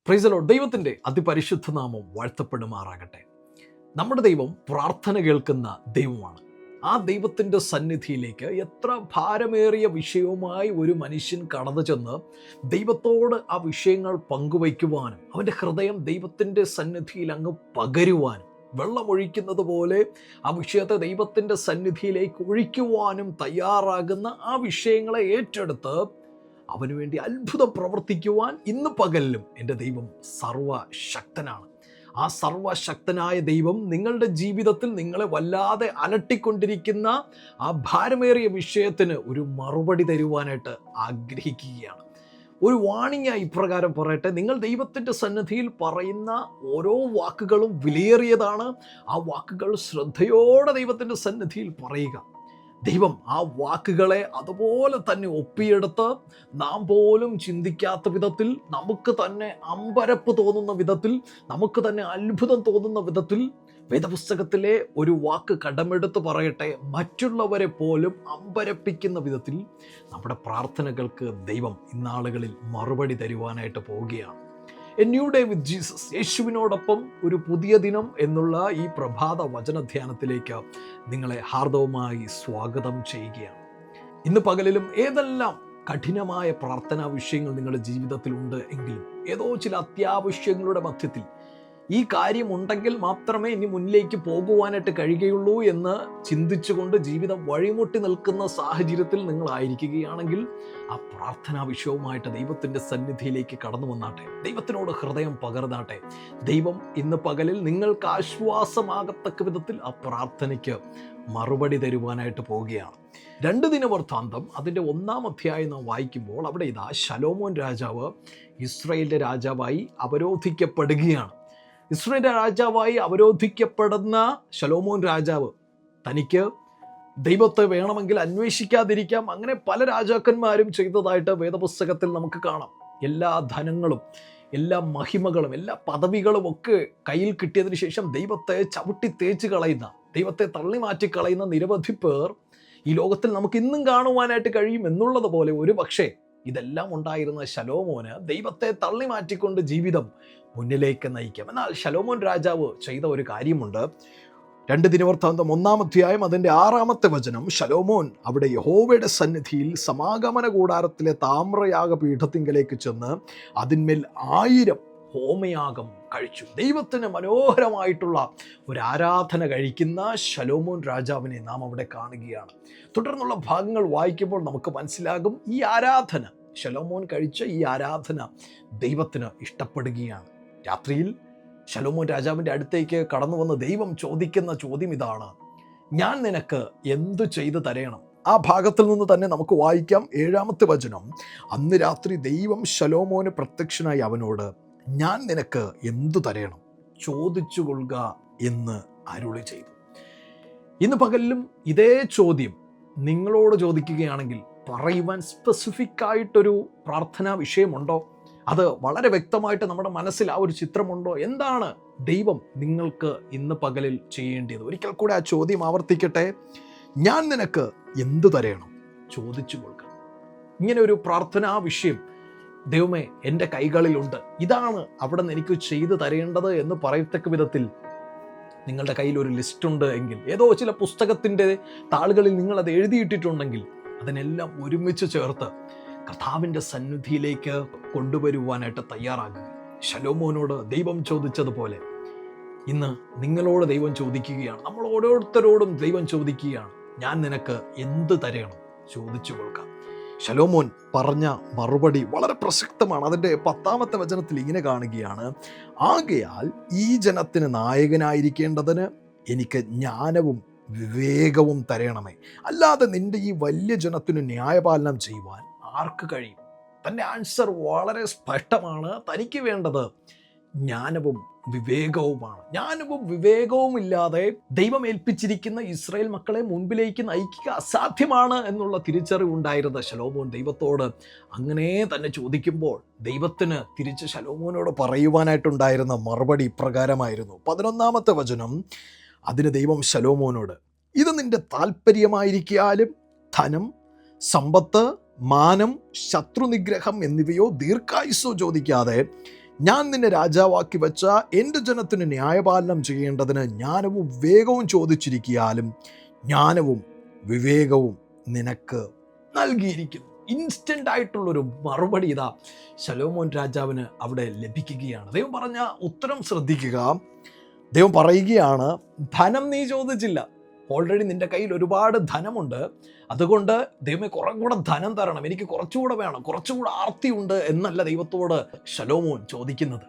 Praise the Lord. ദൈവത്തിൻ്റെ അതിപരിശുദ്ധ നാമം വാഴ്ത്തപ്പെടുമാറാകട്ടെ. നമ്മുടെ ദൈവം പ്രാർത്ഥന കേൾക്കുന്ന ദൈവമാണ്. ആ ദൈവത്തിൻ്റെ സന്നിധിയിലേക്ക് എത്ര ഭാരമേറിയ വിഷയവുമായി ഒരു മനുഷ്യൻ കടന്നു ചെന്ന് ദൈവത്തോട് ആ വിഷയങ്ങൾ പങ്കുവയ്ക്കുവാനും അവൻ്റെ ഹൃദയം ദൈവത്തിൻ്റെ സന്നിധിയിൽ അങ്ങ് പകരുവാനും വെള്ളമൊഴിക്കുന്നത് പോലെ ആ വിഷയത്തെ ദൈവത്തിൻ്റെ സന്നിധിയിലേക്ക് ഒഴിക്കുവാനും തയ്യാറാകുന്ന ആ വിഷയങ്ങളെ ഏറ്റെടുത്ത് അവന് വേണ്ടി അത്ഭുതം പ്രവർത്തിക്കുവാൻ ഇന്ന് പകലിലും എൻ്റെ ദൈവം സർവശക്തനാണ്. ആ സർവശക്തനായ ദൈവം നിങ്ങളുടെ ജീവിതത്തിൽ നിങ്ങളെ വല്ലാതെ അലട്ടിക്കൊണ്ടിരിക്കുന്ന ആ ഭാരമേറിയ വിഷയത്തിന് ഒരു മറുപടി തരുവാനായിട്ട് ആഗ്രഹിക്കുകയാണ്. ഒരു വാണിംഗായി ഇപ്രകാരം പറയട്ടെ, നിങ്ങൾ ദൈവത്തിൻ്റെ സന്നിധിയിൽ പറയുന്ന ഓരോ വാക്കുകളും വിലയേറിയതാണ്. ആ വാക്കുകൾ ശ്രദ്ധയോടെ ദൈവത്തിൻ്റെ സന്നിധിയിൽ പറയുക. ദൈവം ആ വാക്കുകളെ അതുപോലെ തന്നെ ഒപ്പിയെടുത്ത് നാം പോലും ചിന്തിക്കാത്ത വിധത്തിൽ, നമുക്ക് തന്നെ അമ്പരപ്പ് തോന്നുന്ന വിധത്തിൽ, നമുക്ക് തന്നെ അത്ഭുതം തോന്നുന്ന വിധത്തിൽ വേദപുസ്തകത്തിലെ ഒരു വാക്ക് കടമെടുത്ത് പറയട്ടെ, മറ്റുള്ളവരെ പോലും അമ്പരപ്പിക്കുന്ന വിധത്തിൽ നമ്മുടെ പ്രാർത്ഥനകൾക്ക് ദൈവം ഇന്നാളുകളിൽ മറുപടി തരുവാനായിട്ട് പോവുകയാണ്. A new day with Jesus, യേശുവിനോടൊപ്പം ഒരു പുതിയ ദിനം എന്നുള്ള ഈ പ്രഭാത വചനധ്യാനത്തിലേക്ക് നിങ്ങളെ ഹാർദവമായി സ്വാഗതം ചെയ്യുകയാണ്. ഇന്ന് പകലിലും ഏതെല്ലാം കഠിനമായ പ്രാർത്ഥനാ വിഷയങ്ങൾ നിങ്ങളുടെ ജീവിതത്തിലുണ്ട് എങ്കിലും ഏതോ ചില അത്യാവശ്യങ്ങളുടെ മധ്യത്തിൽ ഈ കാര്യമുണ്ടെങ്കിൽ മാത്രമേ ഇനി മുന്നിലേക്ക് പോകുവാനായിട്ട് കഴിയുകയുള്ളൂ എന്ന് ചിന്തിച്ചുകൊണ്ട് ജീവിതം വഴിമുട്ടി നിൽക്കുന്ന സാഹചര്യത്തിൽ നിങ്ങളായിരിക്കുകയാണെങ്കിൽ ആ പ്രാർത്ഥനാ വിഷയവുമായിട്ട് ദൈവത്തിൻ്റെ സന്നിധിയിലേക്ക് കടന്നു വന്നാട്ടെ. ദൈവത്തിനോട് ഹൃദയം പകർന്നാട്ടെ. ദൈവം ഇന്ന് പകലിൽ നിങ്ങൾക്ക് ആശ്വാസമാകത്തക്ക വിധത്തിൽ ആ പ്രാർത്ഥനയ്ക്ക് മറുപടി തരുവാനായിട്ട് പോവുകയാണ്. 2 ദിനവൃത്താന്തം അതിൻ്റെ 1-ാം അധ്യായം നാം വായിക്കുമ്പോൾ അവിടെ ഇതാ ശലോമോൻ രാജാവ് ഇസ്രായേലിൻ്റെ രാജാവായി അവരോധിക്കപ്പെടുകയാണ്. ഇസ്രായേലിൻ്റെ രാജാവായി അവരോധിക്കപ്പെടുന്ന ശലോമോൻ രാജാവ് തനിക്ക് ദൈവത്തെ വേണമെങ്കിൽ അന്വേഷിക്കാതിരിക്കാം, അങ്ങനെ പല രാജാക്കന്മാരും ചെയ്തതായിട്ട് വേദപുസ്തകത്തിൽ നമുക്ക് കാണാം. എല്ലാ ധനങ്ങളും, എല്ലാ മഹിമകളും, എല്ലാ പദവികളും ഒക്കെ കയ്യിൽ കിട്ടിയതിന് ശേഷം ദൈവത്തെ ചവിട്ടി തേച്ച് കളയുന്ന, ദൈവത്തെ തള്ളി മാറ്റി കളയുന്ന നിരവധി പേർ ഈ ലോകത്തിൽ നമുക്ക് ഇന്നും കാണുവാനായിട്ട് കഴിയും എന്നുള്ളത് പോലെ ഒരു പക്ഷേ ഇതെല്ലാം ഉണ്ടായിരുന്ന ശലോമോന് ദൈവത്തെ തള്ളി മാറ്റിക്കൊണ്ട് ജീവിതം മുന്നിലേക്ക് നയിക്കാം. എന്നാൽ ശലോമോൻ രാജാവ് ചെയ്ത ഒരു കാര്യമുണ്ട്. 2 ദിനവൃത്താന്തം 1-ാം അധ്യായം അതിൻ്റെ 6-ാമത്തെ വചനം, ശലോമോൻ അവിടെ യഹോവയുടെ സന്നിധിയിൽ സമാഗമന കൂടാരത്തിലെ താമ്രയാഗ പീഠത്തിങ്കലേക്ക് ചെന്ന് അതിന്മേൽ 1000 ഹോമയാഗം കഴിച്ചു. ദൈവത്തിന് മനോഹരമായിട്ടുള്ള ഒരു ആരാധന കഴിക്കുന്ന ശലോമോൻ രാജാവിനെ നാം അവിടെ കാണുകയാണ്. തുടർന്നുള്ള ഭാഗങ്ങൾ വായിക്കുമ്പോൾ നമുക്ക് മനസ്സിലാകും, ഈ ആരാധന, ശലോമോൻ കഴിച്ച ഈ ആരാധന ദൈവത്തിന് ഇഷ്ടപ്പെടുകയാണ്. രാത്രിയിൽ ശലോമോൻ രാജാവിൻ്റെ അടുത്തേക്ക് കടന്നു വന്ന് ദൈവം ചോദിക്കുന്ന ചോദ്യം ഇതാണ്: ഞാൻ നിനക്ക് എന്തു ചെയ്തു തരയണം? ആ ഭാഗത്തിൽ നിന്ന് തന്നെ നമുക്ക് വായിക്കാം. 7-ാമത്തെ വചനം, അന്ന് രാത്രി ദൈവം ശലോമോന് പ്രത്യക്ഷനായി അവനോട്, ഞാൻ നിനക്ക് എന്തു തരയണം? ചോദിച്ചു കൊള്ളുക എന്ന് അരുളി ചെയ്തു. ഇന്ന് പകലിലും ഇതേ ചോദ്യം നിങ്ങളോട് ചോദിക്കുകയാണെങ്കിൽ പറയുവാൻ സ്പെസിഫിക് ആയിട്ടൊരു പ്രാർത്ഥനാ വിഷയമുണ്ടോ? അത് വളരെ വ്യക്തമായിട്ട് നമ്മുടെ മനസ്സിൽ ആ ഒരു ചിത്രമുണ്ടോ? എന്താണ് ദൈവം നിങ്ങൾക്ക് ഇന്ന് പകലിൽ ചെയ്യേണ്ടത്? ഒരിക്കൽ കൂടെ ആ ചോദ്യം ആവർത്തിക്കട്ടെ. ഞാൻ നിനക്ക് എന്തു തരയണം? ചോദിച്ചു കൊള്ളുക. ഇങ്ങനെ ഒരു പ്രാർത്ഥനാ വിഷയം ദൈവമേ എൻ്റെ കൈകളിലുണ്ട്, ഇതാണ് അവിടെ നിന്ന് എനിക്ക് ചെയ്തു തരേണ്ടത് എന്ന് പറയത്തക്ക വിധത്തിൽ നിങ്ങളുടെ കയ്യിൽ ഒരു ലിസ്റ്റ് ഉണ്ട് എങ്കിൽ, ഏതോ ചില പുസ്തകത്തിൻ്റെ താളുകളിൽ നിങ്ങളത് എഴുതിയിട്ടിട്ടുണ്ടെങ്കിൽ അതിനെല്ലാം ഒരുമിച്ച് ചേർത്ത് കർത്താവിൻ്റെ സന്നിധിയിലേക്ക് കൊണ്ടുവരുവാനായിട്ട് തയ്യാറാകുക. ശലോമോനോട് ദൈവം ചോദിച്ചതുപോലെ ഇന്ന് നിങ്ങളോട് ദൈവം ചോദിക്കുകയാണ്, നമ്മൾ ഓരോരുത്തരോടും ദൈവം ചോദിക്കുകയാണ്, ഞാൻ നിനക്ക് എന്ത് തരയണം? ചോദിച്ചു കൊള്ളുക. ശലോമോൻ പറഞ്ഞ മറുപടി വളരെ പ്രസക്തമാണ്. അതിൻ്റെ 10-ാമത്തെ വചനത്തിൽ ഇങ്ങനെ കാണുകയാണ്: ആകയാൽ ഈ ജനത്തിന് നായകനായിരിക്കേണ്ടതിന് എനിക്ക് ജ്ഞാനവും വിവേകവും തരയണമേ, അല്ലാതെ നിന്റെ ഈ വലിയ ജനത്തിന് ന്യായപാലനം ചെയ്യുവാൻ ആർക്ക് കഴിയും? തൻ്റെ ആൻസർ വളരെ സ്പഷ്ടമാണ്. തനിക്ക് വേണ്ടത് ജ്ഞാനവും വിവേകവുമാണ്. ജ്ഞാനവും വിവേകവും ഇല്ലാതെ ദൈവം ഏൽപ്പിച്ചിരിക്കുന്ന ഇസ്രായേൽ മക്കളെ മുൻപിലേക്ക് നയിക്കുക അസാധ്യമാണ് എന്നുള്ള തിരിച്ചറിവുണ്ടായിരുന്ന ശലോമോൻ ദൈവത്തോട് അങ്ങനെ തന്നെ ചോദിക്കുമ്പോൾ ദൈവത്തിന് തിരിച്ച് ശലോമോനോട് പറയുവാനായിട്ടുണ്ടായിരുന്ന മറുപടി ഇപ്രകാരമായിരുന്നു. 11-ാമത്തെ വചനം, അതിന് ദൈവം ശലോമോനോട്, ഇത് നിന്റെ താല്പര്യമായിരിക്കാലും ധനം, സമ്പത്ത്, മാനം, ശത്രുനിഗ്രഹം എന്നിവയോ ദീർഘായുസ്സോ ചോദിക്കാതെ ഞാൻ നിന്നെ രാജാവാക്കി വെച്ച എൻ്റെ ജനത്തിന് ന്യായപാലനം ചെയ്യേണ്ടതിന് ജ്ഞാനവും വിവേകവും ചോദിച്ചിരിക്കാലും ജ്ഞാനവും വിവേകവും നിനക്ക് നൽകിയിരിക്കുന്നു. ഇൻസ്റ്റൻ്റ് ആയിട്ടുള്ളൊരു മറുപടി ഇതാ ശലോമോൻ രാജാവിന് അവിടെ ലഭിക്കുകയാണ്. ദൈവം പറഞ്ഞ ഉത്തരം ശ്രദ്ധിക്കുക. ദൈവം പറയുകയാണ്, ധനം നീ ചോദിച്ചില്ല, ഓൾറെഡി നിൻ്റെ കയ്യിൽ ഒരുപാട് ധനമുണ്ട്, അതുകൊണ്ട് ദൈവമേ കുറെ കൂടെ ധനം തരണം, എനിക്ക് കുറച്ചുകൂടെ വേണം, കുറച്ചുകൂടെ ആർത്തിയുണ്ട് എന്നല്ല ദൈവത്തോട് ശലോമോൻ ചോദിക്കുന്നത്.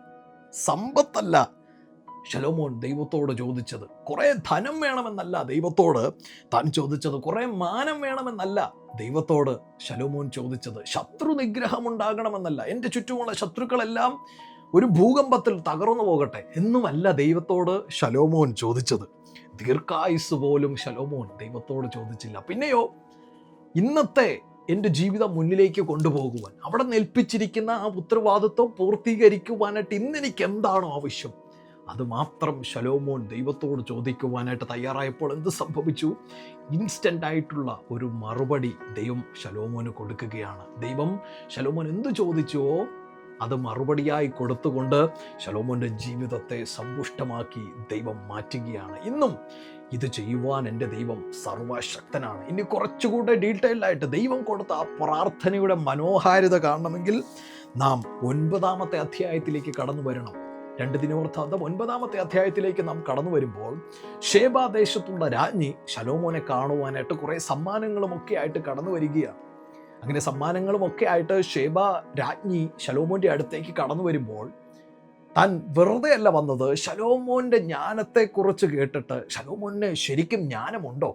സമ്പത്തല്ല ശലോമോൻ ദൈവത്തോട് ചോദിച്ചത്, കുറേ ധനം വേണമെന്നല്ല ദൈവത്തോട് താൻ ചോദിച്ചത്, കുറേ മാനം വേണമെന്നല്ല ദൈവത്തോട് ശലോമോൻ ചോദിച്ചത്, ശത്രു നിഗ്രഹം ഉണ്ടാകണമെന്നല്ല, എൻ്റെ ചുറ്റുമുള്ള ശത്രുക്കളെല്ലാം ഒരു ഭൂകമ്പത്തിൽ തകർന്നു പോകട്ടെ എന്നുമല്ല ദൈവത്തോട് ശലോമോൻ ചോദിച്ചത്. ദീർഘായുസ് പോലും ശലോമോൻ ദൈവത്തോട് ചോദിച്ചില്ല. പിന്നെയോ ഇന്നത്തെ എൻ്റെ ജീവിതം മുന്നിലേക്ക് കൊണ്ടുപോകുവാൻ, അവിടെ ഏൽപ്പിച്ചിരിക്കുന്ന ആ ഉത്തരവാദിത്വം പൂർത്തീകരിക്കുവാനായിട്ട് ഇന്നെനിക്ക് എന്താണോ ആവശ്യം അത് മാത്രം ശലോമോൻ ദൈവത്തോട് ചോദിക്കുവാനായിട്ട് തയ്യാറായപ്പോൾ എന്ത് സംഭവിച്ചു? ഇൻസ്റ്റൻ്റ് ആയിട്ടുള്ള ഒരു മറുപടി ദൈവം ശലോമോന് കൊടുക്കുകയാണ്. ദൈവം ശലോമോൻ എന്ത് ചോദിച്ചുവോ അത് മറുപടിയായി കൊടുത്തുകൊണ്ട് ശലോമോൻ്റെ ജീവിതത്തെ സമ്പുഷ്ടമാക്കി ദൈവം മാറ്റുകയാണ്. ഇന്നും ഇത് ചെയ്യുവാൻ എൻ്റെ ദൈവം സർവശക്തനാണ്. ഇനി കുറച്ചുകൂടെ ഡീറ്റെയിൽഡായിട്ട് ദൈവം കൊടുത്ത ആ പ്രാർത്ഥനയുടെ മനോഹാരിത കാണണമെങ്കിൽ നാം 9-ാമത്തെ അധ്യായത്തിലേക്ക് കടന്നു വരണം. 2 ദിനവൃത്താന്തം 9-ാമത്തെ അധ്യായത്തിലേക്ക് നാം കടന്നു വരുമ്പോൾ ഷേബ ദേശത്തുള്ള രാജ്ഞി ശലോമോനെ കാണുവാനായിട്ട് കുറേ സമ്മാനങ്ങളുമൊക്കെ ആയിട്ട് കടന്നു വരികയാണ്. അങ്ങനെ സമ്മാനങ്ങളുമൊക്കെ ആയിട്ട് ഷേബ രാജ്ഞി ശലോമോൻ്റെ അടുത്തേക്ക് കടന്നു വരുമ്പോൾ താൻ വെറുതെ അല്ല വന്നത്. ശലോമോൻ്റെ ജ്ഞാനത്തെക്കുറിച്ച് കേട്ടിട്ട്, ശലോമോന് ശരിക്കും ജ്ഞാനമുണ്ടോ,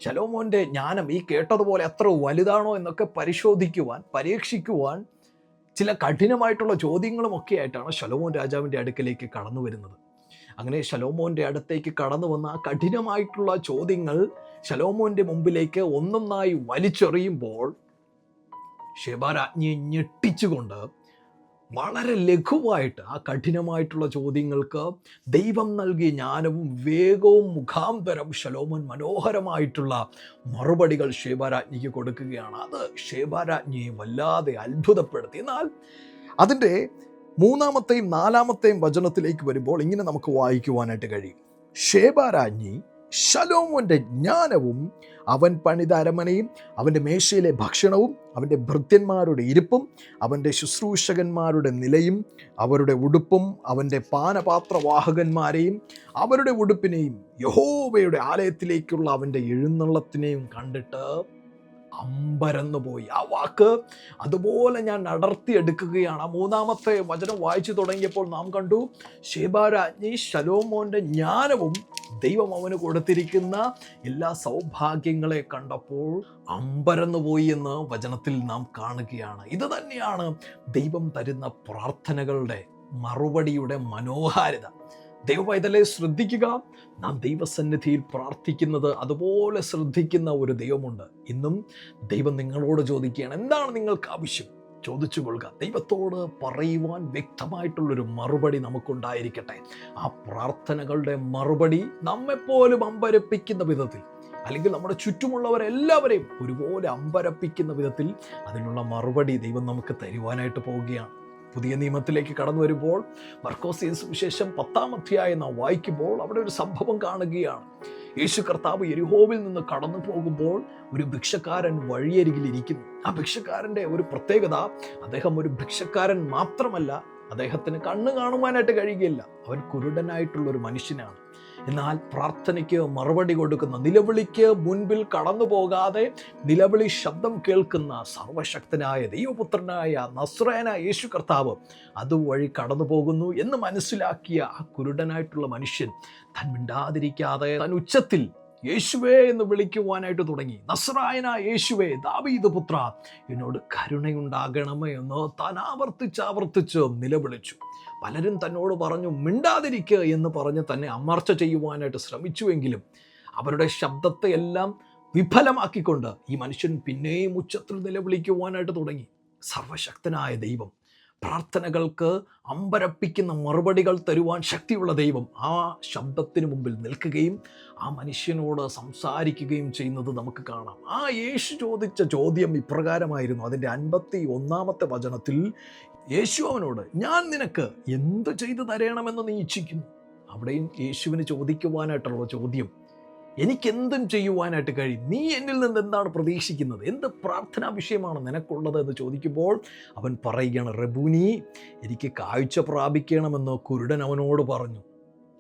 ശലോമോൻ്റെ ജ്ഞാനം ഈ കേട്ടതുപോലെ എത്ര വലുതാണോ എന്നൊക്കെ പരിശോധിക്കുവാൻ, പരീക്ഷിക്കുവാൻ ചില കഠിനമായിട്ടുള്ള ചോദ്യങ്ങളുമൊക്കെ ആയിട്ടാണ് ശലോമോൻ രാജാവിൻ്റെ അടുക്കലേക്ക് കടന്നു വരുന്നത്. അങ്ങനെ ശലോമോൻ്റെ അടുത്തേക്ക് കടന്നു വന്ന ആ കഠിനമായിട്ടുള്ള ചോദ്യങ്ങൾ ശലോമോൻ്റെ മുമ്പിലേക്ക് ഒന്നൊന്നായി വലിച്ചെറിയുമ്പോൾ ഷേബ രാജ്ഞിയെ ഞെട്ടിച്ചുകൊണ്ട് വളരെ ലഘുവായിട്ട് ആ കഠിനമായിട്ടുള്ള ചോദ്യങ്ങൾക്ക് ദൈവം നൽകിയ ജ്ഞാനവും വേഗവും മുഖാന്തരം ശലോമോൻ മനോഹരമായിട്ടുള്ള മറുപടികൾ ഷേബ രാജ്ഞിക്ക് കൊടുക്കുകയാണ്. അത് ഷേബ രാജ്ഞിയെ വല്ലാതെ അത്ഭുതപ്പെടുത്തി. എന്നാൽ അതിൻ്റെ 3-ാമത്തെയും 4-ാമത്തെയും വചനത്തിലേക്ക് വരുമ്പോൾ ഇങ്ങനെ നമുക്ക് വായിക്കുവാനായിട്ട് കഴിയും. ഷേബ രാജ്ഞി ശലോമോൻ്റെ ജ്ഞാനവും അവൻ പണിത അരമനയും അവൻ്റെ മേശയിലെ ഭക്ഷണവും അവൻ്റെ ഭൃത്യന്മാരുടെ ഇരിപ്പും അവൻ്റെ ശുശ്രൂഷകന്മാരുടെ നിലയും അവരുടെ ഉടുപ്പും അവൻ്റെ പാനപാത്രവാഹകന്മാരെയും അവരുടെ ഉടുപ്പിനെയും യഹോവയുടെ ആലയത്തിലേക്കുള്ള അവൻ്റെ എഴുന്നള്ളത്തിനെയും കണ്ടിട്ട് അമ്പരന്നു പോയി. ആ വാക്ക് അതുപോലെ ഞാൻ അടർത്തിയെടുക്കുകയാണ്. ആ 3-ാമത്തെ വചനം വായിച്ചു തുടങ്ങിയപ്പോൾ നാം കണ്ടു ഷേബ രാജ്ഞി ശലോമോൻ്റെ ജ്ഞാനവും ദൈവം അവന് കൊടുത്തിരിക്കുന്ന എല്ലാ സൗഭാഗ്യങ്ങളെ കണ്ടപ്പോൾ അമ്പരന്നു പോയി എന്ന് വചനത്തിൽ നാം കാണുകയാണ്. ഇത് തന്നെയാണ് ദൈവം തരുന്ന പ്രാർത്ഥനകളുടെ മറുപടിയുടെ മനോഹാരിത. ദൈവപൈതലെ ശ്രദ്ധിക്കുക, നാം ദൈവസന്നിധിയിൽ പ്രാർത്ഥിക്കുന്നത് അതുപോലെ ശ്രദ്ധിക്കുന്ന ഒരു ദൈവമുണ്ട്. ഇന്നും ദൈവം നിങ്ങളോട് ചോദിക്കുകയാണ്, എന്താണ് നിങ്ങൾക്ക് ആവശ്യം? ചോദിച്ചു കൊള്ളുക. ദൈവത്തോട് പറയുവാൻ വ്യക്തമായിട്ടുള്ളൊരു മറുപടി നമുക്കുണ്ടായിരിക്കട്ടെ. ആ പ്രാർത്ഥനകളുടെ മറുപടി നമ്മെപ്പോലും അമ്പരപ്പിക്കുന്ന വിധത്തിൽ, അല്ലെങ്കിൽ നമ്മുടെ ചുറ്റുമുള്ളവരെല്ലാവരെയും ഒരുപോലെ അമ്പരപ്പിക്കുന്ന വിധത്തിൽ അതിനുള്ള മറുപടി ദൈവം നമുക്ക് തരുവാനായിട്ട് പോവുകയാണ്. പുതിയ നിയമത്തിലേക്ക് കടന്നു വരുമ്പോൾ മർക്കോസ് സുവിശേഷം 10-ാം അധ്യായം നാം വായിക്കുമ്പോൾ അവിടെ ഒരു സംഭവം കാണുകയാണ്. യേശു കർത്താവ് യെരിഹോവിൽ നിന്ന് കടന്നു പോകുമ്പോൾ ഒരു ഭിക്ഷക്കാരൻ വഴിയരികിൽ ഇരിക്കുന്നു. ആ ഭിക്ഷക്കാരൻ്റെ ഒരു പ്രത്യേകത, അദ്ദേഹം ഒരു ഭിക്ഷക്കാരൻ മാത്രമല്ല, അദ്ദേഹത്തിന് കണ്ണ് കാണുവാനായിട്ട് കഴിയുകയില്ല. അവൻ കുരുടനായിട്ടുള്ളൊരു മനുഷ്യനാണ്. എന്നാൽ പ്രാർത്ഥനയ്ക്ക് മറുപടി കൊടുക്കുന്ന, നിലവിളിക്ക് മുൻപിൽ കടന്നു പോകാതെ നിലവിളി ശബ്ദം കേൾക്കുന്ന സർവശക്തനായ ദൈവപുത്രനായ നസ്രായനായ യേശു കർത്താവ് അതുവഴി കടന്നു പോകുന്നു എന്ന് മനസ്സിലാക്കിയ ആ കുരുടനായിട്ടുള്ള മനുഷ്യൻ താൻ മിണ്ടാതിരിക്കാതെ താൻ ഉച്ചത്തിൽ യേശുവേ എന്ന് വിളിക്കുവാനായിട്ട് തുടങ്ങി. നസ്രായനായ യേശുവേ, ദാവീദ് പുത്ര, എന്നോട് കരുണയുണ്ടാകണമേ എന്ന് താൻ ആവർത്തിച്ച് നിലവിളിച്ചു. പലരും തന്നോട് പറഞ്ഞു മിണ്ടാതിരിക്കുക എന്ന് പറഞ്ഞ് തന്നെ അമർച്ച ചെയ്യുവാനായിട്ട് ശ്രമിച്ചുവെങ്കിലും അവരുടെ ശബ്ദത്തെ എല്ലാം വിഫലമാക്കിക്കൊണ്ട് ഈ മനുഷ്യൻ പിന്നെയും ഉച്ചത്തിൽ നിലവിളിക്കുവാനായിട്ട് തുടങ്ങി. സർവശക്തനായ ദൈവം, പ്രാർത്ഥനകൾക്ക് അമ്പരപ്പിക്കുന്ന മറുപടികൾ തരുവാൻ ശക്തിയുള്ള ദൈവം ആ ശബ്ദത്തിന് മുമ്പിൽ നിൽക്കുകയും ആ മനുഷ്യനോട് സംസാരിക്കുകയും ചെയ്യുന്നത് നമുക്ക് കാണാം. ആ യേശു ചോദിച്ച ചോദ്യം ഇപ്രകാരമായിരുന്നു. അതിൻ്റെ 51-ാമത്തെ വചനത്തിൽ യേശു അവനോട്, ഞാൻ നിനക്ക് എന്ത് ചെയ്തു തരണമെന്ന് നീ ഇച്ഛിക്കുന്നു? അവിടെയും യേശുവിന് ചോദിക്കുവാനായിട്ടുള്ള ചോദ്യം, എനിക്കെന്തും ചെയ്യുവാനായിട്ട് കഴിയും, നീ എന്നിൽ നിന്ന് എന്താണ് പ്രതീക്ഷിക്കുന്നത്, എന്ത് പ്രാർത്ഥനാ വിഷയമാണ് നിനക്കുള്ളത് എന്ന് ചോദിക്കുമ്പോൾ അവൻ പറയുകയാണ്, റബൂനി, എനിക്ക് കാഴ്ച പ്രാപിക്കണമെന്ന് കുരുടൻ അവനോട് പറഞ്ഞു.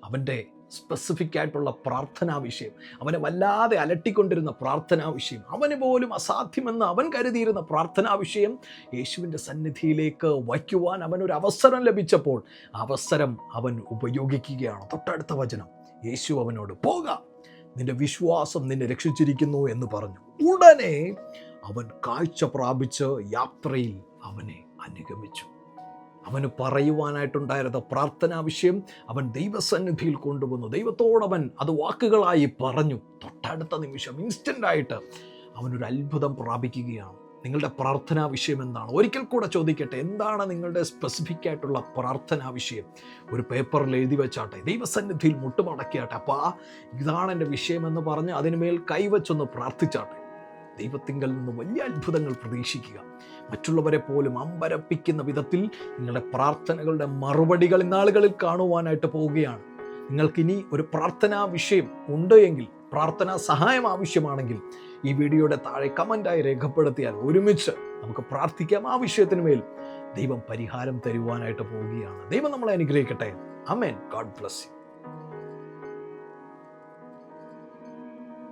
അവൻ്റെ സ്പെസിഫിക് ആയിട്ടുള്ള പ്രാർത്ഥനാ വിഷയം, അവനെ വല്ലാതെ അലട്ടിക്കൊണ്ടിരുന്ന പ്രാർത്ഥനാ വിഷയം, അവന് പോലും അസാധ്യമെന്ന് അവൻ കരുതിയിരുന്ന പ്രാർത്ഥനാ വിഷയം യേശുവിൻ്റെ സന്നിധിയിലേക്ക് വയ്ക്കുവാൻ അവനൊരു അവസരം ലഭിച്ചപ്പോൾ അവസരം അവൻ ഉപയോഗിക്കുകയാണ്. തൊട്ടടുത്ത വചനം, യേശു അവനോട്, പോകാം, നിന്റെ വിശ്വാസം നിന്നെ രക്ഷിച്ചിരിക്കുന്നു എന്ന് പറഞ്ഞു. ഉടനെ അവൻ കാഴ്ച പ്രാപിച്ച് യാത്രയിൽ അവനെ അനുഗമിച്ചു. അവന് പറയുവാനായിട്ടുണ്ടായിരുന്ന പ്രാർത്ഥനാ വിഷയം അവൻ ദൈവസന്നിധിയിൽ കൊണ്ടുവന്നു. ദൈവത്തോടവൻ അത് വാക്കുകളായി പറഞ്ഞു. തൊട്ടടുത്ത നിമിഷം ഇൻസ്റ്റൻ്റായിട്ട് അവനൊരു അത്ഭുതം പ്രാപിക്കുകയാണ്. നിങ്ങളുടെ പ്രാർത്ഥനാ വിഷയം എന്താണ്? ഒരിക്കൽ കൂടെ ചോദിക്കട്ടെ, എന്താണ് നിങ്ങളുടെ സ്പെസിഫിക് ആയിട്ടുള്ള പ്രാർത്ഥനാ വിഷയം? ഒരു പേപ്പറിൽ എഴുതി വെച്ചാട്ടെ, ദൈവസന്നിധിയിൽ മുട്ടുമടക്കിയാട്ടെ, അപ്പാ ഇതാണ് എൻ്റെ വിഷയമെന്ന് പറഞ്ഞ് അതിനുമേൽ കൈവച്ചൊന്ന് പ്രാർത്ഥിച്ചാട്ടെ. ദൈവത്തിങ്കൽ നിന്ന് വലിയ അത്ഭുതങ്ങൾ പ്രതീക്ഷിക്കുക. മറ്റുള്ളവരെ പോലും അമ്പരപ്പിക്കുന്ന വിധത്തിൽ നിങ്ങളുടെ പ്രാർത്ഥനകളുടെ മറുപടികൾ ഇന്നാളുകളിൽ കാണുവാനായിട്ട് പോവുകയാണ്. നിങ്ങൾക്കിനി ഒരു പ്രാർത്ഥനാ വിഷയം ഉണ്ട് എങ്കിൽ, പ്രാർത്ഥനാ സഹായം ആവശ്യമാണെങ്കിൽ ഈ വീഡിയോയുടെ താഴെ കമൻ്റായി രേഖപ്പെടുത്തിയാൽ ഒരുമിച്ച് നമുക്ക് പ്രാർത്ഥിക്കാം. ആ വിഷയത്തിന് മേൽ ദൈവം പരിഹാരം തരുവാനായിട്ട് പോവുകയാണ്. ദൈവം നമ്മളെ അനുഗ്രഹിക്കട്ടെ. ആമേൻ. God bless U.